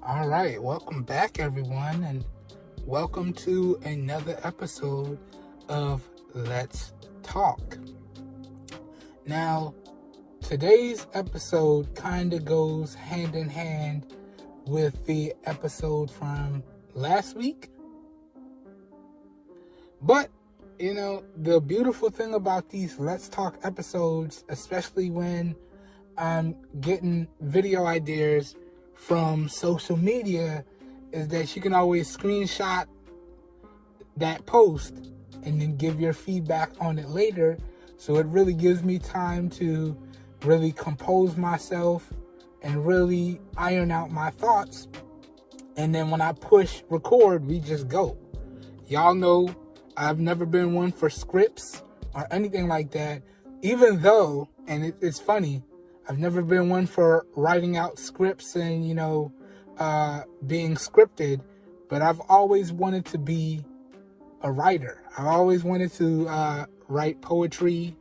All right, welcome back, everyone, and welcome to another episode of Let's Talk. Now, today's episode kind of goes hand in hand with the episode from last week. But, the beautiful thing about these Let's Talk episodes, especially when I'm getting video ideas from social media, is that you can always screenshot that post and then give your feedback on it later. So it really gives me time to really compose myself and really iron out my thoughts. And then when I push record, we just go. Y'all know I've never been one for scripts or anything like that, even though, and it's funny, I've never been one for writing out scripts and, being scripted, but I've always wanted to be a writer. I've always wanted to write poetry,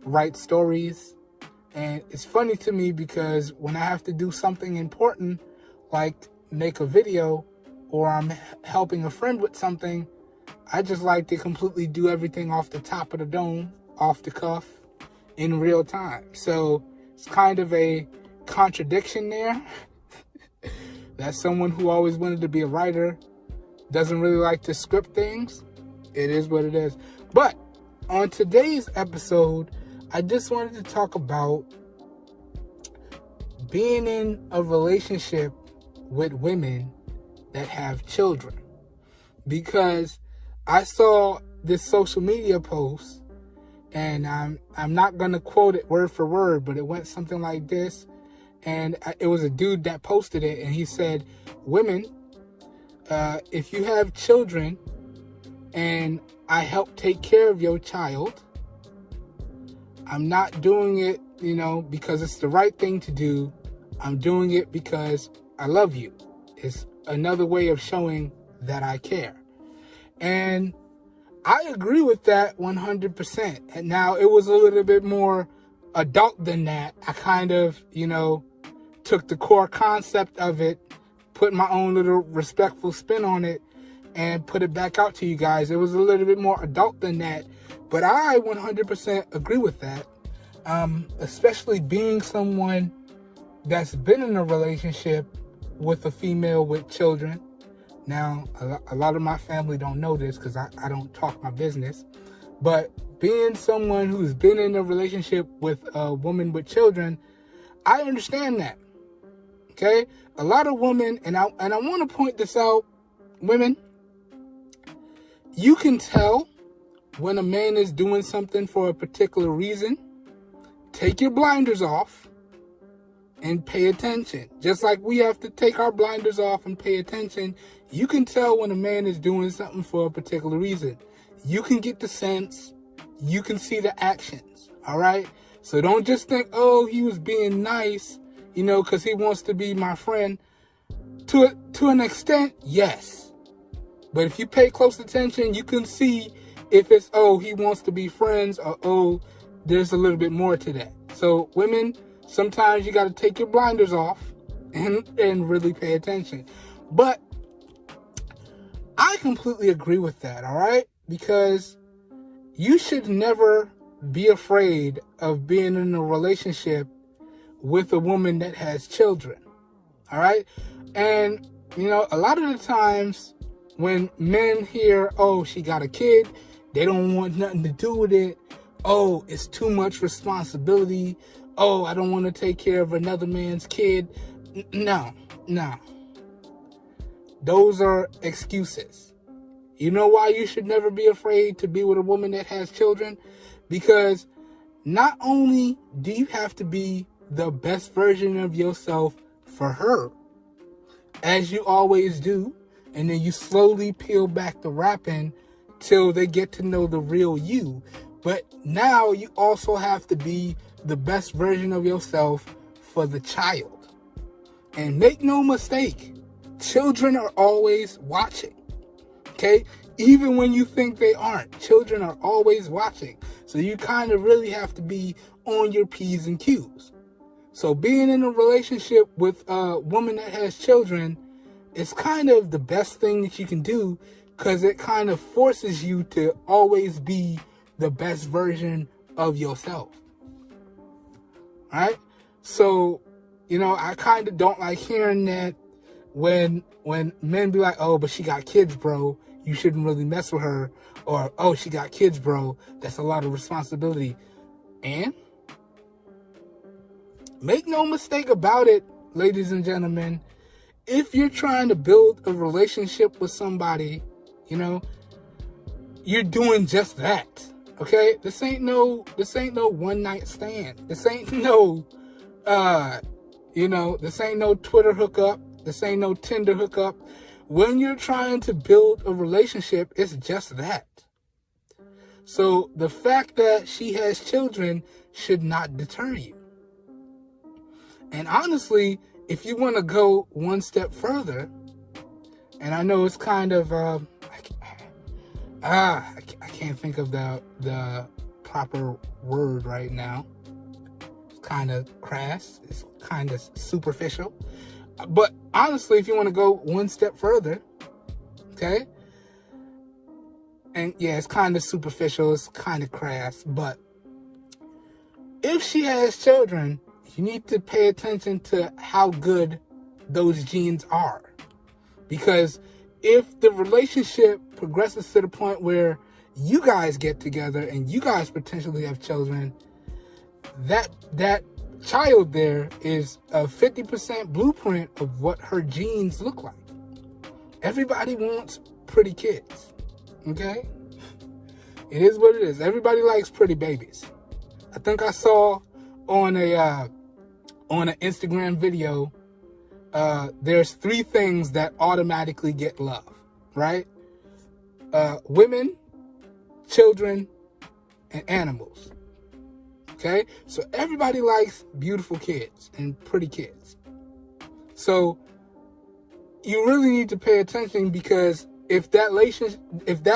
write stories. And it's funny to me because when I have to do something important, like make a video or I'm helping a friend with something, I just like to completely do everything off the top of the dome, off the cuff, in real time. So it's kind of a contradiction there. That someone who always wanted to be a writer doesn't really like to script things. It is what it is. But on today's episode, I just wanted to talk about being in a relationship with women that have children. Because I saw this social media post, and I'm not going to quote it word for word, but it went something like this. And it was a dude that posted it, and he said, women, if you have children and I help take care of your child, I'm not doing it, because it's the right thing to do. I'm doing it because I love you. It's another way of showing that I care. And I agree with that 100%. And now it was a little bit more adult than that. I kind of, took the core concept of it, put my own little respectful spin on it, and put it back out to you guys. It was a little bit more adult than that. But I 100% agree with that. Especially being someone that's been in a relationship with a female with children. Now, a lot of my family don't know this because I don't talk my business. But being someone who's been in a relationship with a woman with children, I understand that. Okay? A lot of women, and I want to point this out, women, you can tell when a man is doing something for a particular reason. Take your blinders off and pay attention. Just like we have to take our blinders off and pay attention, you can tell when a man is doing something for a particular reason. You can get the sense. You can see the actions. All right? So don't just think, oh, he was being nice, because he wants to be my friend. To an extent, yes. But if you pay close attention, you can see if it's, oh, he wants to be friends, or, oh, there's a little bit more to that. So women, sometimes you got to take your blinders off and really pay attention. But I completely agree with that, all right? Because you should never be afraid of being in a relationship with a woman that has children, all right? And, a lot of the times when men hear, oh, she got a kid, they don't want nothing to do with it. Oh, it's too much responsibility. Oh, I don't want to take care of another man's kid. No. Those are excuses. You know why you should never be afraid to be with a woman that has children? Because not only do you have to be the best version of yourself for her, as you always do, and then you slowly peel back the wrapping till they get to know the real you. But now you also have to be the best version of yourself for the child. And make no mistake, children are always watching. Okay? Even when you think they aren't, children are always watching. So you kind of really have to be on your P's and Q's. So being in a relationship with a woman that has children, it's kind of the best thing that you can do, because it kind of forces you to always be the best version of yourself. All right? So, I kind of don't like hearing that when men be like, oh, but she got kids, bro, you shouldn't really mess with her. Or, oh, she got kids, bro, that's a lot of responsibility. And make no mistake about it, ladies and gentlemen, if you're trying to build a relationship with somebody, you're doing just that. Okay? This ain't no one night stand. This ain't no this ain't no Twitter hookup. This ain't no Tinder hookup. When you're trying to build a relationship, it's just that. So the fact that she has children should not deter you. And honestly, if you want to go one step further, and I know it's kind of, I can't think of the proper word right now. It's kind of crass. It's kind of superficial. But honestly, if you want to go one step further, okay? And yeah, it's kind of superficial. It's kind of crass. But if she has children, you need to pay attention to how good those genes are. Because if the relationship progresses to the point where you guys get together and you guys potentially have children, that child there is a 50% blueprint of what her genes look like. Everybody wants pretty kids, okay? It is what it is. Everybody likes pretty babies. I think I saw on an Instagram video, there's 3 things that automatically get love, right? Women, children, and animals. Okay? So everybody likes beautiful kids and pretty kids. So you really need to pay attention, because if that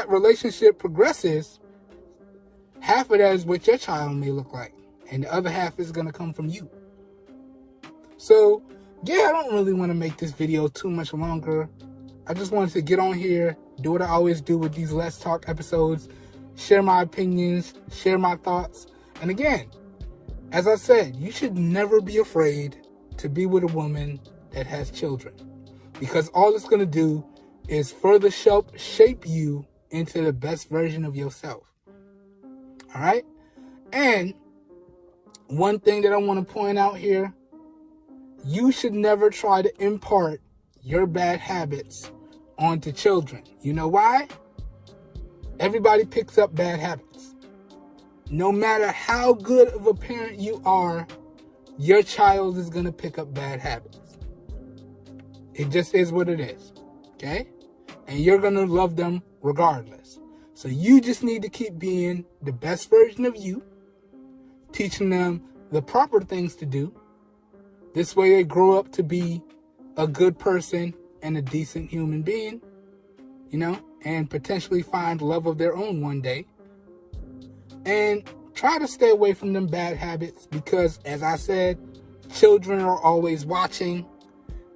relationship progresses, half of that is what your child may look like, and the other half is going to come from you. So, yeah, I don't really want to make this video too much longer. I just wanted to get on here, do what I always do with these Let's Talk episodes, share my opinions, share my thoughts. And again, as I said, you should never be afraid to be with a woman that has children, because all it's going to do is further shape you into the best version of yourself. All right? And one thing that I want to point out here, you should never try to impart your bad habits onto children. You know why? Everybody picks up bad habits. No matter how good of a parent you are, your child is going to pick up bad habits. It just is what it is. Okay? And you're going to love them regardless. So you just need to keep being the best version of you, teaching them the proper things to do. This way they grow up to be a good person and a decent human being, and potentially find love of their own one day. And try to stay away from them bad habits, because, as I said, children are always watching,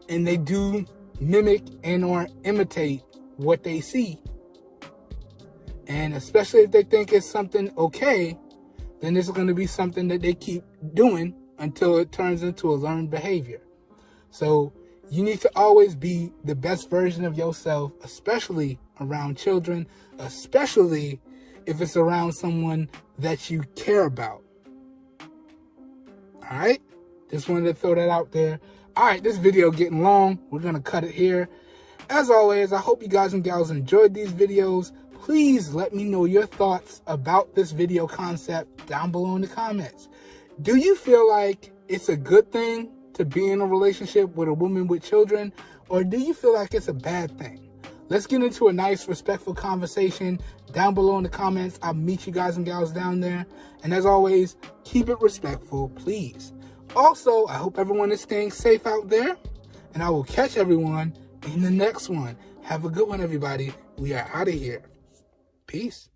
and they do mimic and or imitate what they see. And especially if they think it's something okay, then this is going to be something that they keep doing until it turns into a learned behavior. So you need to always be the best version of yourself, especially around children, especially if it's around someone that you care about. All right? Just wanted to throw that out there. All right, this video getting long. We're going to cut it here. As always, I hope you guys and gals enjoyed these videos. Please let me know your thoughts about this video concept down below in the comments. Do you feel like it's a good thing to be in a relationship with a woman with children, or do you feel like it's a bad thing? Let's get into a nice, respectful conversation down below in the comments. I'll meet you guys and gals down there. And as always, keep it respectful, please. Also, I hope everyone is staying safe out there, and I will catch everyone in the next one. Have a good one, everybody. We are out of here. Peace.